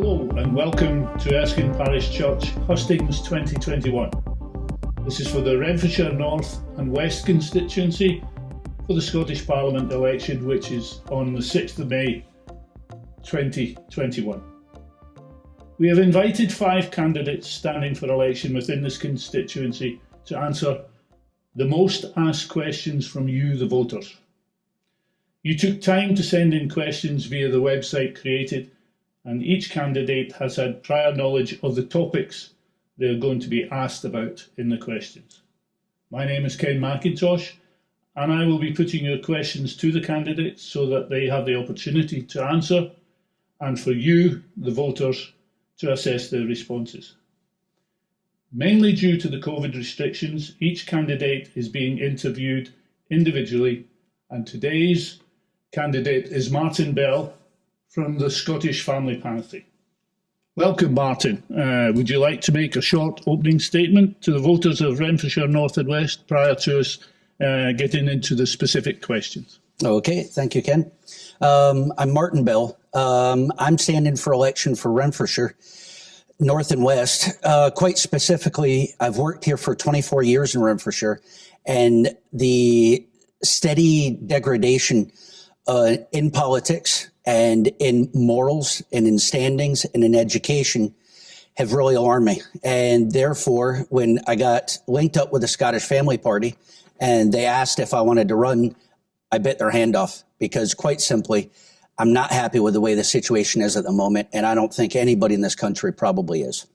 Hello and welcome to Erskine Parish Church Hustings 2021. This is for the Renfrewshire North and West constituency for the Scottish Parliament election, which is on the 6th of May 2021. We have invited 5 candidates standing for election within this constituency to answer the most asked questions from you, the voters. You took time to send in questions via the website created, and each candidate has had prior knowledge of the topics they are going to be asked about in the questions. My name is Ken McIntosh, and I will be putting your questions to the candidates so that they have the opportunity to answer, and for you, the voters, to assess their responses. Mainly due to the COVID restrictions, each candidate is being interviewed individually, and today's candidate is Martin Bell from the Scottish Family Party. Welcome, Martin. Would you like to make a short opening statement to the voters of Renfrewshire North and West prior to us getting into the specific questions? Okay, thank you, Ken. I'm Martin Bell. I'm standing for election for Renfrewshire North and West. Quite specifically, I've worked here for 24 years in Renfrewshire, and the steady degradation in politics and in morals and in standings and in education have really alarmed me. And therefore, when I got linked up with the Scottish Family Party and they asked if I wanted to run, I bit their hand off because, quite simply, I'm not happy with the way the situation is at the moment, and I don't think anybody in this country probably is.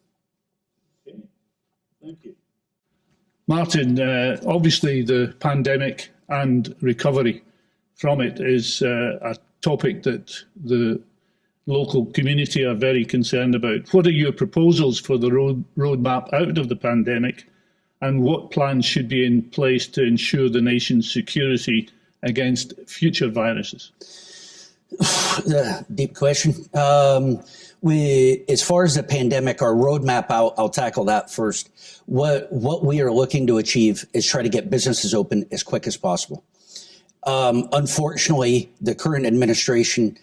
Okay. Thank you. Martin, obviously the pandemic and recovery from it is a topic that the local community are very concerned about. What are your proposals for the roadmap out of the pandemic, and what plans should be in place to ensure the nation's security against future viruses? Deep question. As far as the pandemic, our roadmap, I'll tackle that first. What we are looking to achieve is try to get businesses open as quick as possible. Unfortunately, the current administration,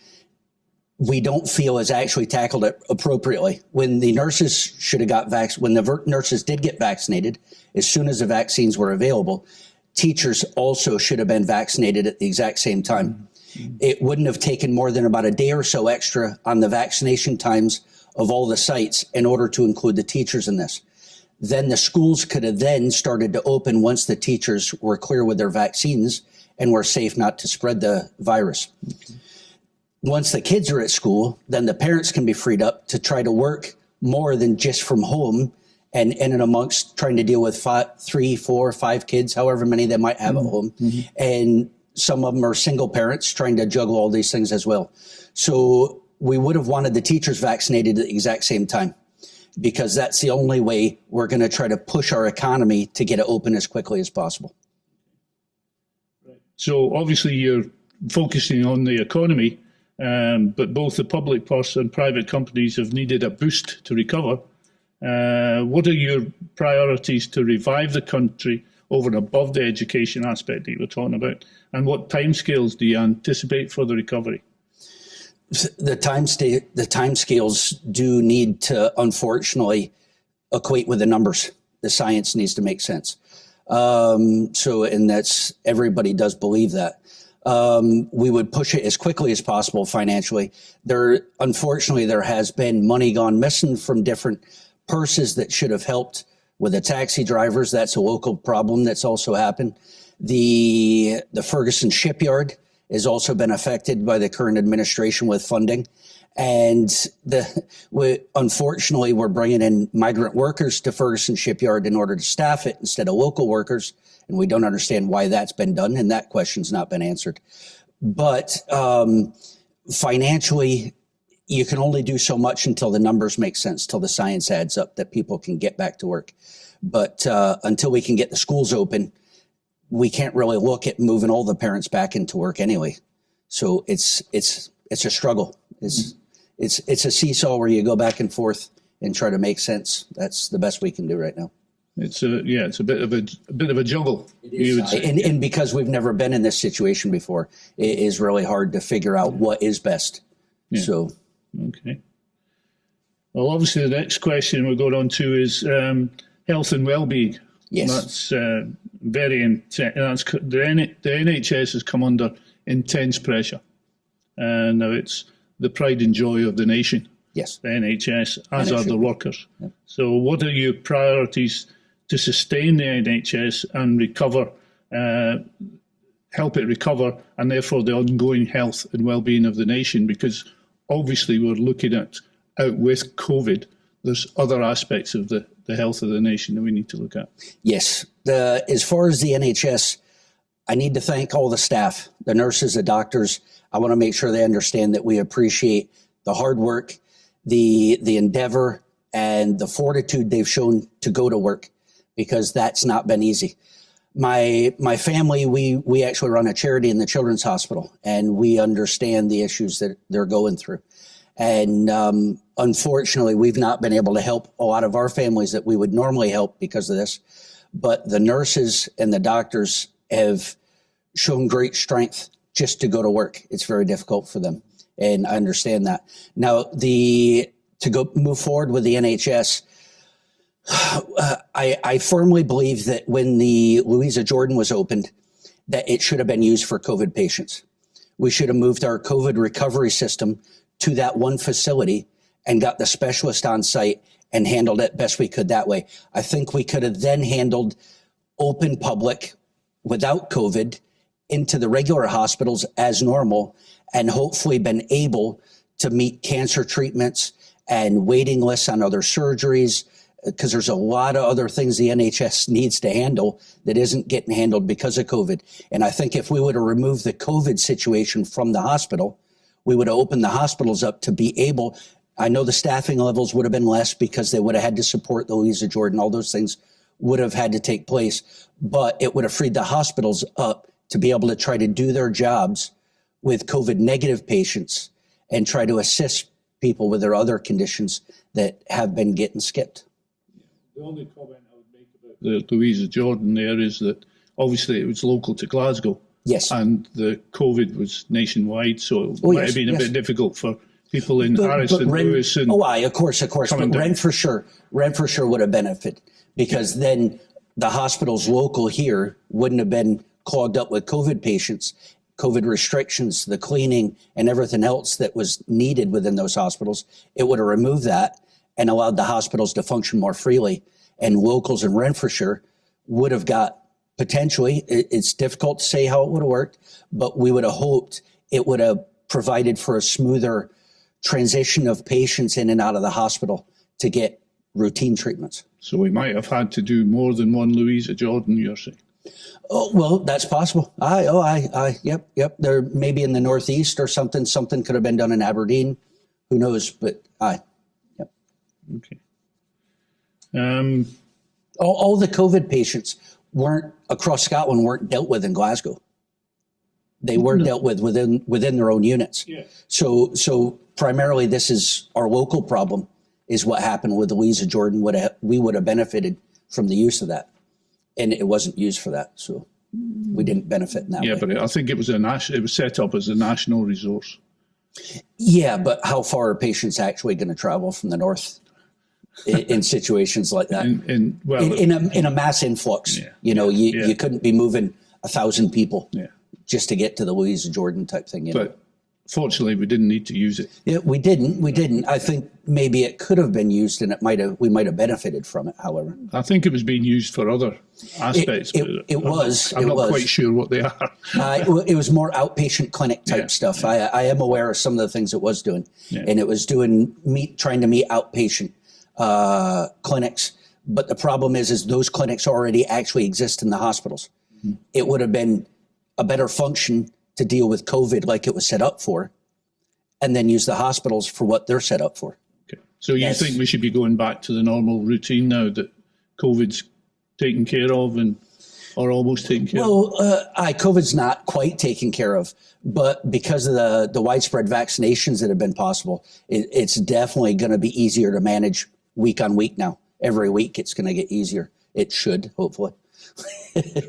we don't feel has actually tackled it appropriately. When the nurses should have got when the nurses did get vaccinated, as soon as the vaccines were available, teachers also should have been vaccinated at the exact same time. It wouldn't have taken more than about a day or so extra on the vaccination times of all the sites in order to include the teachers in this. Then the schools could have then started to open once the teachers were clear with their vaccines and were safe not to spread the virus. Okay. Once the kids are at school, then the parents can be freed up to try to work more than just from home and in and amongst trying to deal with 3, 4, 5 kids, however many they might have at home. And some of them are single parents trying to juggle all these things as well. So we would have wanted the teachers vaccinated at the exact same time, because that's the only way we're going to try to push our economy to get it open as quickly as possible. So obviously you're focusing on the economy, but both the public purse and private companies have needed a boost to recover. What are your priorities to revive the country over and above the education aspect that you were talking about? And what timescales do you anticipate for the recovery? The timescales do need to, unfortunately, equate with the numbers. The science needs to make sense. And that's, everybody does believe that. We would push it as quickly as possible financially. Unfortunately, there has been money gone missing from different purses that should have helped with the taxi drivers. That's a local problem that's also happened. The Ferguson shipyard has also been affected by the current administration with funding. And unfortunately, we're bringing in migrant workers to Ferguson shipyard in order to staff it instead of local workers. And we don't understand why that's been done. And that question's not been answered. But financially, you can only do so much until the numbers make sense, till the science adds up that people can get back to work. But until we can get the schools open, we can't really look at moving all the parents back into work anyway. So it's a struggle. It's a seesaw where you go back and forth and try to make sense. That's the best we can do right now. It's a bit of a juggle. You would say. And because we've never been in this situation before, it is really hard to figure out what is best. Yeah. So, okay. Well, obviously, the next question we're going on to is health and well-being. Yes. That's very intense. The NHS has come under intense pressure. And now it's the pride and joy of the nation, Yes. the NHS, as are the workers. Yep. So what are your priorities to sustain the NHS and recover, help it recover, and therefore the ongoing health and well-being of the nation? Because obviously we're looking at, out with COVID, there's other aspects of the health of the nation that we need to look at. Yes. As far as the NHS, I need to thank all the staff, the nurses, the doctors. I want to make sure they understand that we appreciate the hard work, the endeavor, and the fortitude they've shown to go to work, because that's not been easy. My family, we actually run a charity in the Children's Hospital, and we understand the issues that they're going through. And unfortunately, we've not been able to help a lot of our families that we would normally help because of this. But the nurses and the doctors have shown great strength just to go to work. It's very difficult for them, and I understand that. Now, to move forward with the NHS, I firmly believe that when the Louisa Jordan was opened, that it should have been used for COVID patients. We should have moved our COVID recovery system to that one facility and got the specialist on site and handled it best we could that way. I think we could have then handled open public without COVID into the regular hospitals as normal, and hopefully been able to meet cancer treatments and waiting lists on other surgeries, because there's a lot of other things the NHS needs to handle that isn't getting handled because of COVID. And I think if we would have removed the COVID situation from the hospital, we would have opened the hospitals up to be able, I know the staffing levels would have been less because they would have had to support the Louisa Jordan, all those things would have had to take place, but it would have freed the hospitals up to be able to try to do their jobs with COVID negative patients and try to assist people with their other conditions that have been getting skipped. The only comment I would make about the Louisa Jordan there is that obviously it was local to Glasgow. Yes. And the COVID was nationwide, so it might have been a bit difficult for people in Harris and Lewis. And of course. But Renfrewshire would have benefited, because then the hospitals local here wouldn't have been clogged up with COVID patients, COVID restrictions, the cleaning and everything else that was needed within those hospitals. It would have removed that and allowed the hospitals to function more freely. And locals in Renfrewshire would have got potentially, it's difficult to say how it would have worked, but we would have hoped it would have provided for a smoother transition of patients in and out of the hospital to get routine treatments. So we might have had to do more than one Louisa Jordan, you're saying? Oh, well, that's possible. Yep. There maybe in the Northeast or something could have been done in Aberdeen. Who knows? But yep. Okay. All the COVID patients across Scotland weren't dealt with in Glasgow. They were dealt with within their own units. Yeah. So primarily this is our local problem, is what happened with Louisa Jordan. We would have benefited from the use of that. And it wasn't used for that, so we didn't benefit in that way. Yeah, but I think it was set up as a national resource. Yeah, but how far are patients actually going to travel from the north in situations like that? In a mass influx, you couldn't be moving 1,000 people just to get to the Louisa Jordan type thing. But fortunately, we didn't need to use it. Yeah, we didn't. I think maybe it could have been used, and we might have benefited from it. However, I think it was being used for other aspects. I'm not quite sure what they are. It was more outpatient clinic type stuff. I am aware of some of the things it was doing, and it was trying to meet outpatient clinics. But the problem is those clinics already actually exist in the hospitals. Mm-hmm. It would have been a better function to deal with COVID like it was set up for, and then use the hospitals for what they're set up for. Okay. So you think we should be going back to the normal routine now that COVID's taken care of or almost taken care of? Well, COVID's not quite taken care of, but because of the widespread vaccinations that have been possible, it's definitely going to be easier to manage week on week now. Every week it's going to get easier. It should, hopefully.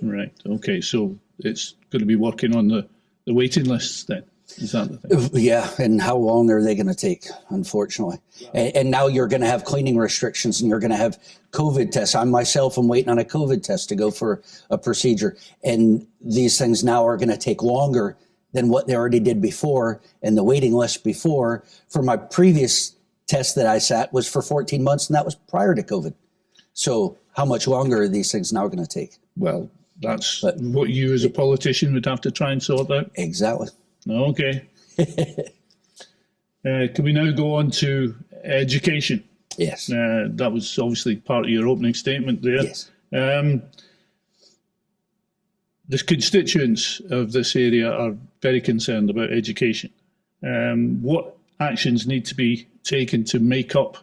Right. Okay. So it's going to be working on the waiting lists then? Is that the thing? Yeah, and how long are they going to take, unfortunately? And now you're going to have cleaning restrictions and you're going to have COVID tests. I myself am waiting on a COVID test to go for a procedure. And these things now are going to take longer than what they already did before. And the waiting list before for my previous test that I sat was for 14 months, and that was prior to COVID. So how much longer are these things now going to take? Well, that's what you as a politician would have to try and sort out. Exactly. Okay. Can we now go on to education? Yes. That was obviously part of your opening statement there. Yes. The constituents of this area are very concerned about education. What actions need to be taken to make up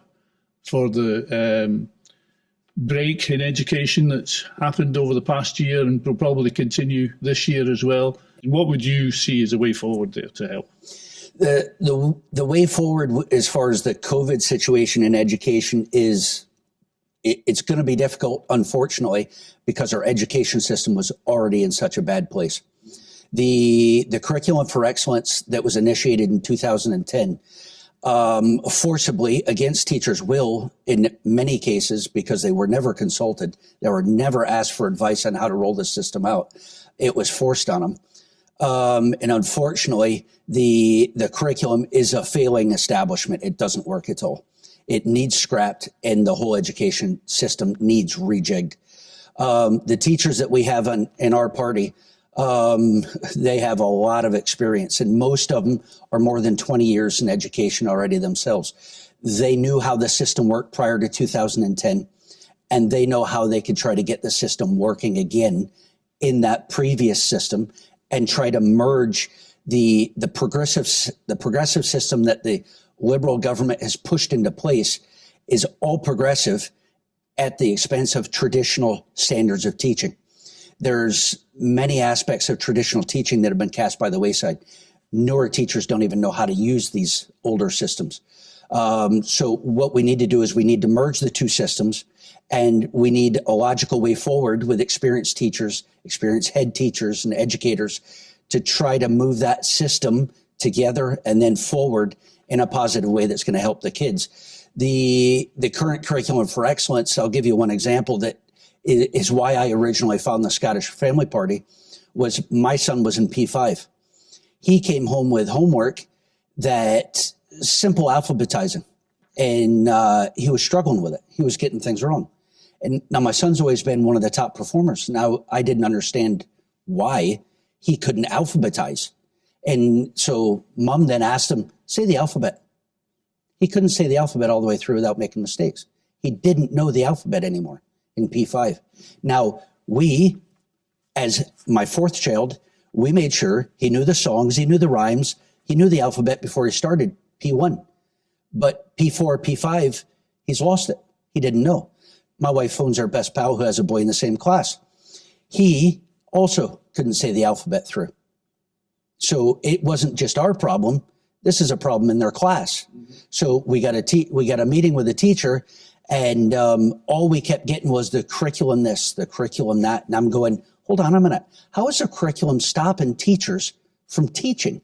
for the break in education that's happened over the past year and will probably continue this year as well? What would you see as a way forward there to help? The way forward as far as the COVID situation in education is it's going to be difficult, unfortunately, because our education system was already in such a bad place. The Curriculum for Excellence that was initiated in 2010, forcibly against teachers' will in many cases, because they were never consulted, they were never asked for advice on how to roll the system out. It was forced on them. And unfortunately, the curriculum is a failing establishment. It doesn't work at all. It needs scrapped, and the whole education system needs rejigged. The teachers that we have in our party, they have a lot of experience, and most of them are more than 20 years in education already themselves. They knew how the system worked prior to 2010, and they know how they could try to get the system working again in that previous system and try to merge the progressive system that the Liberal government has pushed into place is all progressive at the expense of traditional standards of teaching. There's many aspects of traditional teaching that have been cast by the wayside. Newer teachers don't even know how to use these older systems. So what we need to do is we need to merge the two systems, and we need a logical way forward with experienced teachers, experienced head teachers and educators to try to move that system together and then forward in a positive way that's going to help the kids. The current Curriculum for Excellence, I'll give you one example that is why I originally found the Scottish Family Party, was my son was in P5. He came home with homework that simple alphabetizing, and he was struggling with it. He was getting things wrong. And now my son's always been one of the top performers. Now I didn't understand why he couldn't alphabetize. And so mom then asked him, say the alphabet. He couldn't say the alphabet all the way through without making mistakes. He didn't know the alphabet anymore in P5. Now we, as my fourth child, we made sure he knew the songs, he knew the rhymes, he knew the alphabet before he started P1. But P4, P5, he's lost it. He didn't know. My wife phones our best pal who has a boy in the same class. He also couldn't say the alphabet through. So it wasn't just our problem. This is a problem in their class. So we got a meeting with the teacher, and all we kept getting was the curriculum this, the curriculum that. And I'm going, hold on a minute. How is a curriculum stopping teachers from teaching?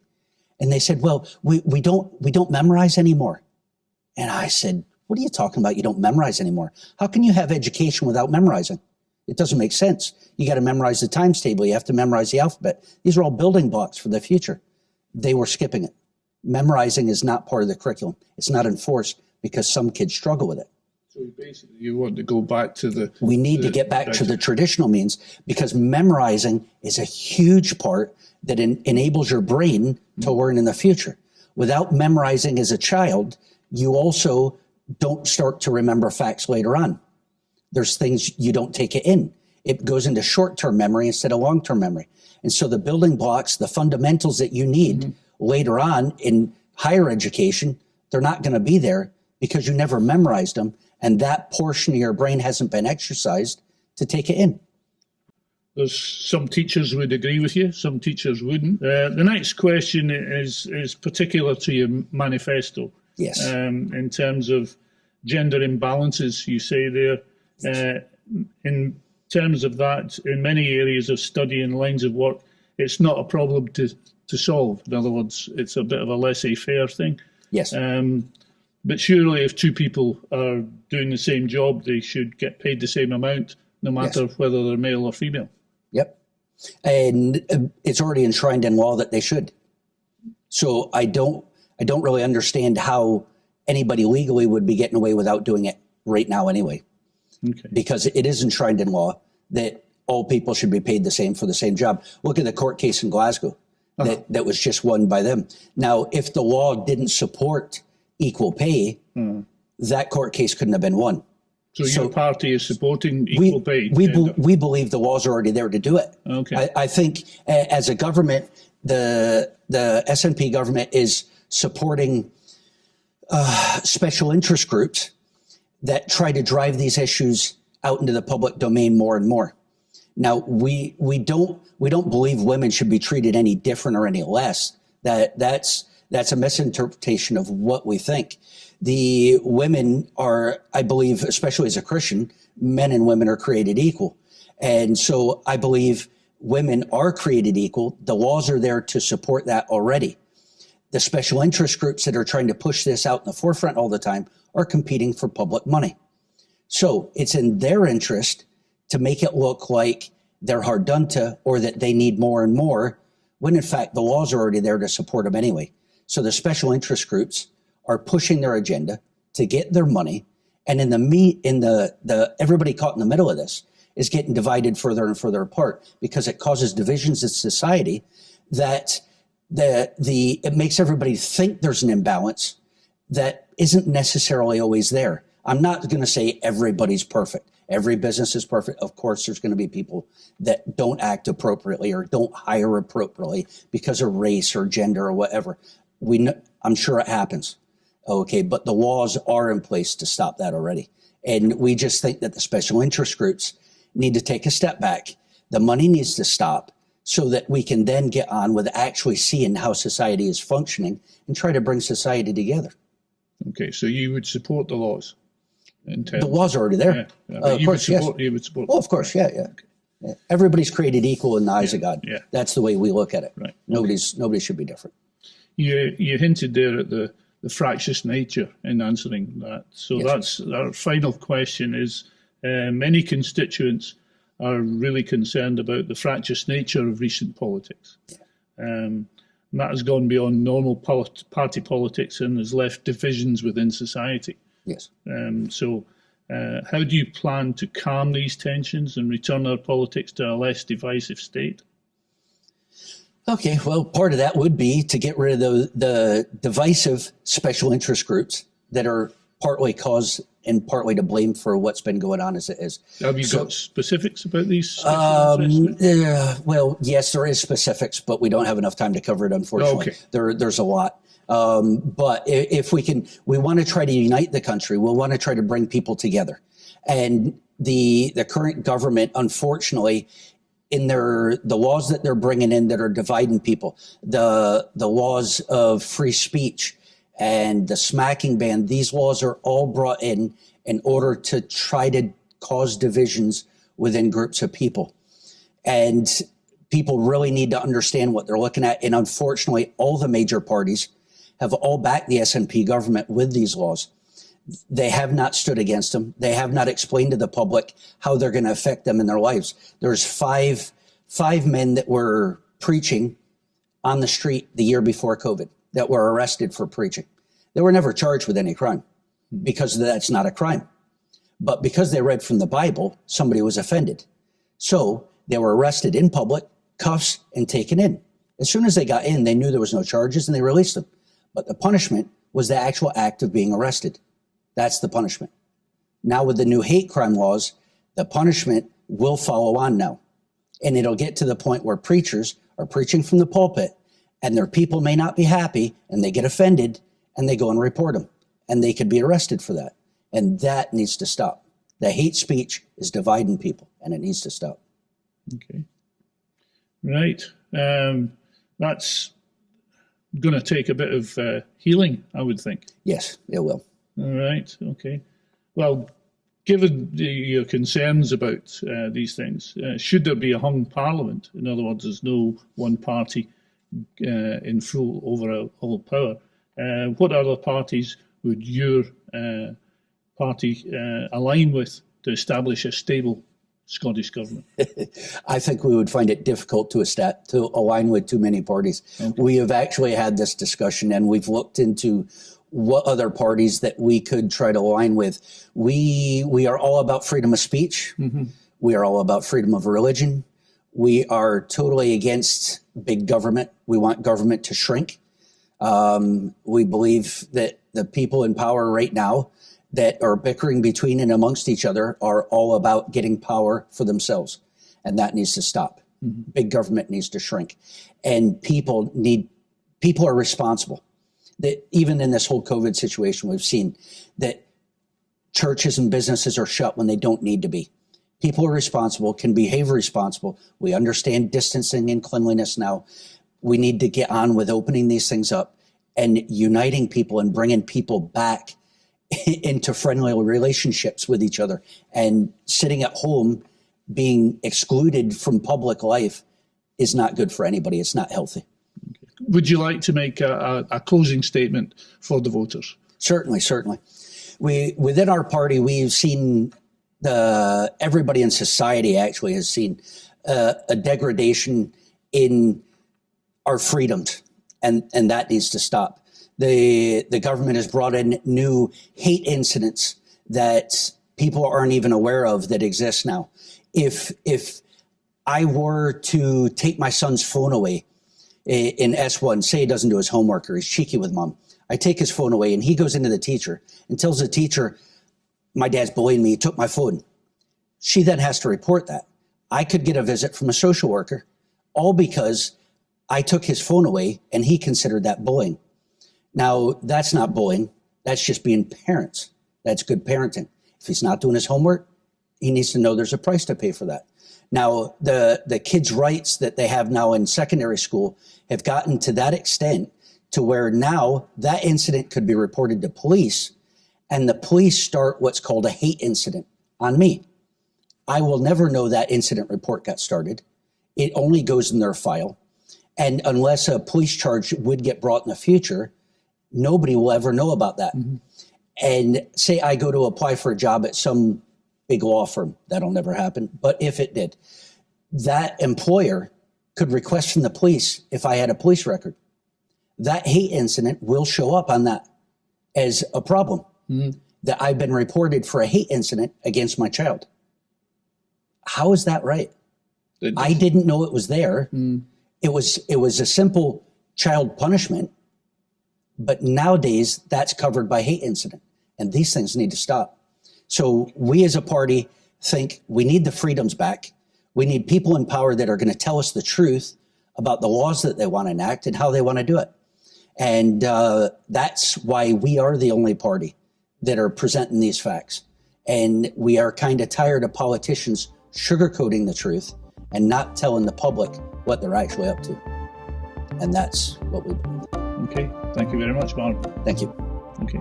And they said, well, we don't memorize anymore. And I said, what are you talking about? You don't memorize anymore. How can you have education without memorizing? It doesn't make sense. You got to memorize the times table. You have to memorize the alphabet. These are all building blocks for the future. They were skipping it. Memorizing is not part of the curriculum. It's not enforced because some kids struggle with it. So basically you want to go back to the... We need to get back to the traditional means, because memorizing is a huge part that enables your brain to learn in the future. Without memorizing as a child, you also don't start to remember facts later on. There's things you don't take it in. It goes into short-term memory instead of long-term memory. And so the building blocks, the fundamentals that you need later on in higher education, they're not going to be there because you never memorized them. And that portion of your brain hasn't been exercised to take it in. There's some teachers would agree with you, some teachers wouldn't. The next question is particular to your manifesto. Yes. In terms of gender imbalances, you say there. In terms of that, in many areas of study and lines of work, it's not a problem to to solve. In other words, it's a bit of a laissez-faire thing. Yes. But surely if two people are doing the same job, they should get paid the same amount, no matter whether they're male or female. Yep. And it's already enshrined in law that they should. So I don't really understand how anybody legally would be getting away without doing it right now anyway. Okay. Because it is enshrined in law that all people should be paid the same for the same job. Look at the court case in Glasgow that was just won by them. Now, if the law didn't support equal pay, that court case couldn't have been won. So your party is supporting equal pay? We believe the laws are already there to do it. Okay. I think as a government, the SNP government is supporting special interest groups that try to drive these issues out into the public domain more and more. Now, we don't believe women should be treated any different or any less. That's a misinterpretation of what we think. The women are, I believe, especially as a Christian, men and women are created equal. And so I believe women are created equal. The laws are there to support that already. The special interest groups that are trying to push this out in the forefront all the time are competing for public money. So it's in their interest to make it look like they're hard done to or that they need more and more, when in fact the laws are already there to support them anyway. So the special interest groups are pushing their agenda to get their money, and the everybody caught in the middle of this is getting divided further and further apart because it causes divisions in society that it makes everybody think there's an imbalance that isn't necessarily always there. I'm not going to say everybody's perfect. Every business is perfect. Of course, there's going to be people that don't act appropriately or don't hire appropriately because of race or gender or whatever. I'm sure it happens. Okay, but the laws are in place to stop that already. And we just think that the special interest groups need to take a step back. The money needs to stop so that we can then get on with actually seeing how society is functioning and try to bring society together. Okay, so you would support the laws? The laws are already there. Yeah. Of course, yes. You would support. Well, of course, yeah. Yeah. Everybody's created equal in the eyes of God. Yeah. That's the way we look at it. Right. Nobody should be different. You hinted there at the fractious nature in answering that. So that's our final question is, many constituents are really concerned about the fractious nature of recent politics. And that has gone beyond normal party politics and has left divisions within society. Yes. So how do you plan to calm these tensions and return our politics to a less divisive state? Okay, well, part of that would be to get rid of the divisive special interest groups that are partly cause and partly to blame for what's been going on as it is. Have you got specifics about these? Well, yes, there is specifics, but we don't have enough time to cover it, unfortunately. Okay. There's a lot. But if we want to try to unite the country. We'll want to try to bring people together. And the current government, unfortunately, in the laws that they're bringing in that are dividing people, the laws of free speech and the smacking ban, these laws are all brought in order to try to cause divisions within groups of people. And people really need to understand what they're looking at. And unfortunately, all the major parties have all backed the SNP government with these laws. They have not stood against them. They have not explained to the public how they're going to affect them in their lives. There's five men that were preaching on the street the year before COVID that were arrested for preaching. They were never charged with any crime because that's not a crime. But because they read from the Bible, somebody was offended. So they were arrested in public, cuffs, and taken in. As soon as they got in, they knew there was no charges and they released them. But the punishment was the actual act of being arrested. That's the punishment. Now with the new hate crime laws, the punishment will follow on now. And it'll get to the point where preachers are preaching from the pulpit and their people may not be happy and they get offended and they go and report them. And they could be arrested for that. And that needs to stop. The hate speech is dividing people and it needs to stop. Okay. Right. That's going to take a bit of healing, I would think. Yes, it will. All right. Okay. Well, given your concerns about these things, should there be a hung parliament? In other words, there's no one party in full over all power. What other parties would your party align with to establish a stable Scottish government? I think we would find it difficult to align with too many parties. Okay. We have actually had this discussion, and we've looked into what other parties that we could try to align with. We are all about freedom of speech. Mm-hmm. We are all about freedom of religion. We are totally against big government. We want government to shrink. We believe that the people in power right now that are bickering between and amongst each other are all about getting power for themselves. And that needs to stop. Mm-hmm. Big government needs to shrink. And people are responsible. That even in this whole COVID situation, we've seen that churches and businesses are shut when they don't need to be. People are responsible, can behave responsible. We understand distancing and cleanliness now. We need to get on with opening these things up and uniting people and bringing people back into friendly relationships with each other. And sitting at home being excluded from public life is not good for anybody. It's not healthy. Would you like to make a closing statement for the voters? Certainly. Within our party, we've seen everybody in society actually has seen a degradation in our freedoms, and that needs to stop. The government has brought in new hate incidents that people aren't even aware of that exist now. If I were to take my son's phone away in S1, say he doesn't do his homework or he's cheeky with mom, I take his phone away and he goes into the teacher and tells the teacher, my dad's bullying me, he took my phone. She then has to report that. I could get a visit from a social worker, all because I took his phone away and he considered that bullying. Now, that's not bullying. That's just being parents. That's good parenting. If he's not doing his homework, he needs to know there's a price to pay for that. Now, the kids' rights that they have now in secondary school have gotten to that extent to where now that incident could be reported to police, and the police start what's called a hate incident on me. I will never know that incident report got started. It only goes in their file. And unless a police charge would get brought in the future, nobody will ever know about that. Mm-hmm. And say I go to apply for a job at some big law firm. That'll never happen. But if it did, that employer could request from the police if I had a police record. That hate incident will show up on that as a problem. Mm-hmm. That I've been reported for a hate incident against my child. How is that right? I didn't know it was there. Mm. It was a simple child punishment, but nowadays that's covered by hate incident, and these things need to stop. So we as a party think we need the freedoms back. We need people in power that are going to tell us the truth about the laws that they want to enact and how they want to do it. And that's why we are the only party that are presenting these facts. And we are kind of tired of politicians sugarcoating the truth and not telling the public what they're actually up to. And that's what we believe. Okay. Thank you very much, Mark. Thank you. Okay.